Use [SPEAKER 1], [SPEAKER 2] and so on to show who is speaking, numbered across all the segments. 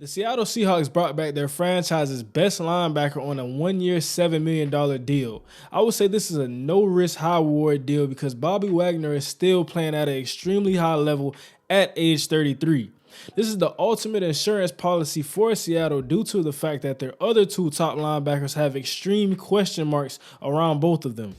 [SPEAKER 1] The Seattle Seahawks brought back their franchise's best linebacker on a one-year, $7 million deal. I would say this is a no-risk, high-reward deal because Bobby Wagner is still playing at an extremely high level at age 33. This is the ultimate insurance policy for Seattle due to the fact that their other two top linebackers have extreme question marks around both of them.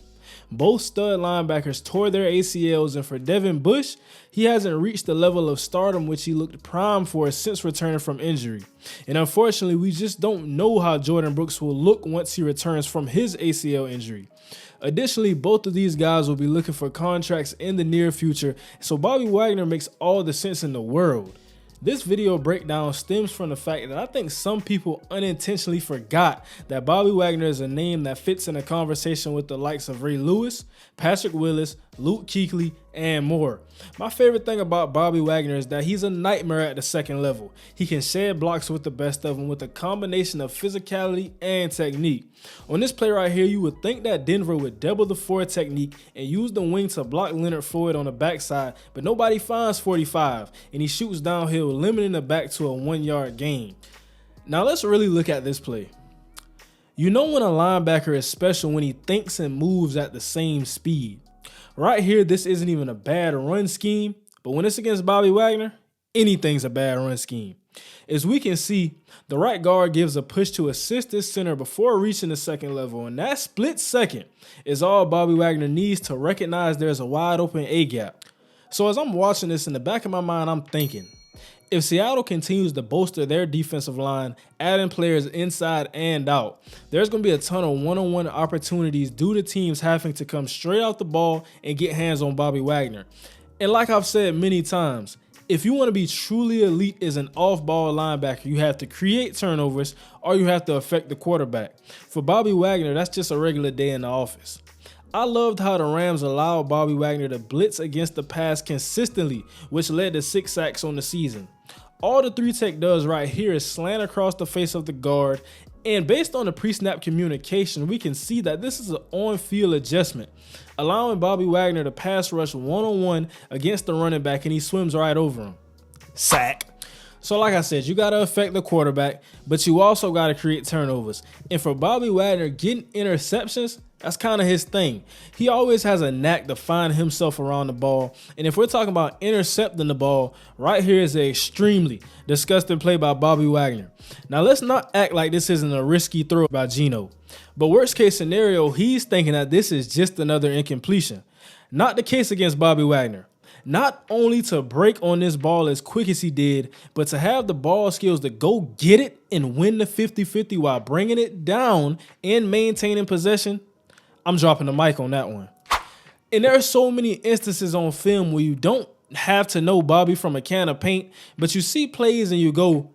[SPEAKER 1] Both stud linebackers tore their ACLs, and for Devin Bush, he hasn't reached the level of stardom which he looked primed for since returning from injury. And unfortunately, we just don't know how Jordan Brooks will look once he returns from his ACL injury. Additionally, both of these guys will be looking for contracts in the near future, so Bobby Wagner makes all the sense in the world. This video breakdown stems from the fact that I think some people unintentionally forgot that Bobby Wagner is a name that fits in a conversation with the likes of Ray Lewis, Patrick Willis, Luke Kuechly, and more. My favorite thing about Bobby Wagner is that he's a nightmare at the second level. He can shed blocks with the best of them with a combination of physicality and technique. On this play right here, you would think that Denver would double the 4 technique and use the wing to block Leonard Floyd on the backside, but nobody finds 45, and he shoots downhill, limiting the back to a 1-yard gain. Now let's really look at this play. You know when a linebacker is special when he thinks and moves at the same speed. Right here, this isn't even a bad run scheme, but when it's against Bobby Wagner, anything's a bad run scheme. As we can see, the right guard gives a push to assist his center before reaching the second level, and that split second is all Bobby Wagner needs to recognize there's a wide open A-gap. So as I'm watching this, in the back of my mind, I'm thinking, if Seattle continues to bolster their defensive line, adding players inside and out, there's going to be a ton of one-on-one opportunities due to teams having to come straight out the ball and get hands on Bobby Wagner. And like I've said many times, if you want to be truly elite as an off-ball linebacker, you have to create turnovers or you have to affect the quarterback. For Bobby Wagner, that's just a regular day in the office. I loved how the Rams allowed Bobby Wagner to blitz against the pass consistently, which led to 6 sacks on the season. All the 3-tech does right here is slant across the face of the guard, and based on the pre-snap communication, we can see that this is an on-field adjustment, allowing Bobby Wagner to pass rush one-on-one against the running back, and he swims right over him. Sack. So like I said, you got to affect the quarterback, but you also got to create turnovers. And for Bobby Wagner, getting interceptions, that's kind of his thing. He always has a knack to find himself around the ball. And if we're talking about intercepting the ball, right here is an extremely disgusting play by Bobby Wagner. Now, let's not act like this isn't a risky throw by Geno. But worst case scenario, he's thinking that this is just another incompletion. Not the case against Bobby Wagner. Not only to break on this ball as quick as he did, but to have the ball skills to go get it and win the 50-50 while bringing it down and maintaining possession. I'm dropping the mic on that one. And there are so many instances on film where you don't have to know Bobby from a can of paint, but you see plays and you go,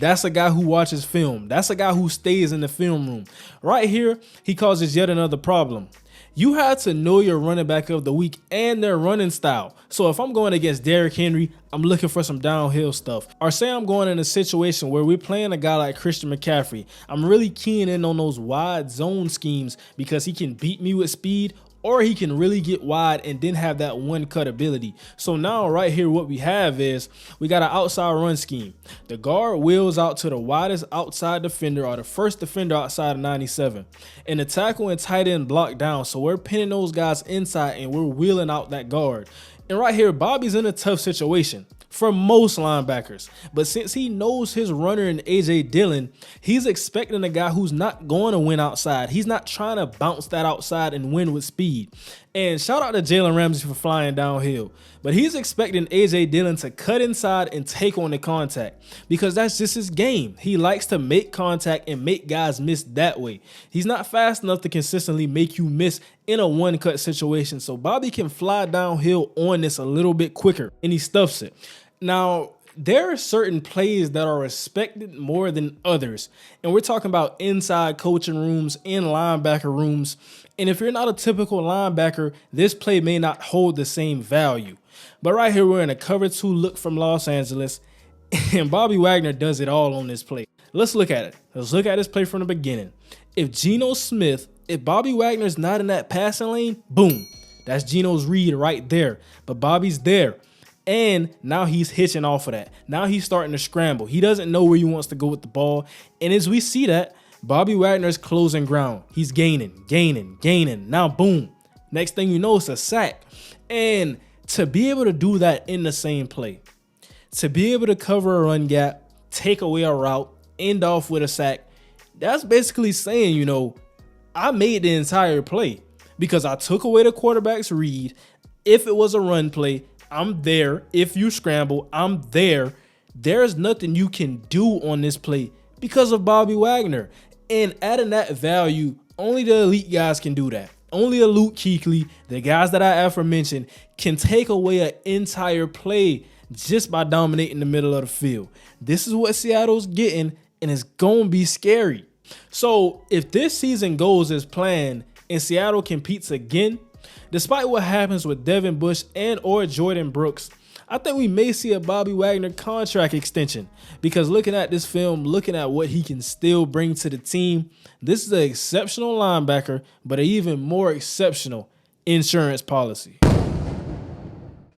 [SPEAKER 1] that's a guy who watches film. That's a guy who stays in the film room. Right here, he causes yet another problem. You have to know your running back of the week and their running style. So if I'm going against Derrick Henry, I'm looking for some downhill stuff. Or say I'm going in a situation where we're playing a guy like Christian McCaffrey. I'm really keying in on those wide zone schemes because he can beat me with speed, or he can really get wide and then have that one cut ability. So now right here what we have is we got an outside run scheme. The guard wheels out to the widest outside defender or the first defender outside of 97. And the tackle and tight end block down. So we're pinning those guys inside and we're wheeling out that guard. And right here, Bobby's in a tough situation for most linebackers. But since he knows his runner in A.J. Dillon, he's expecting a guy who's not going to win outside. He's not trying to bounce that outside and win with speed. And shout out to Jalen Ramsey for flying downhill. But he's expecting A.J. Dillon to cut inside and take on the contact because that's just his game. He likes to make contact and make guys miss that way. He's not fast enough to consistently make you miss in a one-cut situation. So Bobby can fly downhill on this a little bit quicker, and he stuffs it. Now, there are certain plays that are respected more than others. And we're talking about inside coaching rooms, in linebacker rooms. And if you're not a typical linebacker, this play may not hold the same value. But right here, we're in a cover 2 look from Los Angeles. And Bobby Wagner does it all on this play. Let's look at it. Let's look at this play from the beginning. If Bobby Wagner's not in that passing lane, boom. That's Geno's read right there. But Bobby's there. And now he's hitching off of that. Now he's starting to scramble. He doesn't know where he wants to go with the ball. And as we see that, Bobby Wagner is closing ground. He's gaining. Now, boom. Next thing you know, it's a sack. And to be able to do that in the same play, to be able to cover a run gap, take away a route, end off with a sack, that's basically saying, you know, I made the entire play because I took away the quarterback's read. If it was a run play, I'm there. If you scramble, I'm there. There's nothing you can do on this play because of Bobby Wagner. And adding that value, only the elite guys can do that. Only a Luke Kuechly, the guys that I aforementioned, can take away an entire play just by dominating the middle of the field. This is what Seattle's getting, and it's going to be scary. So if this season goes as planned and Seattle competes again, despite what happens with Devin Bush and or Jordan Brooks, I think we may see a Bobby Wagner contract extension because looking at this film, looking at what he can still bring to the team, this is an exceptional linebacker, but an even more exceptional insurance policy.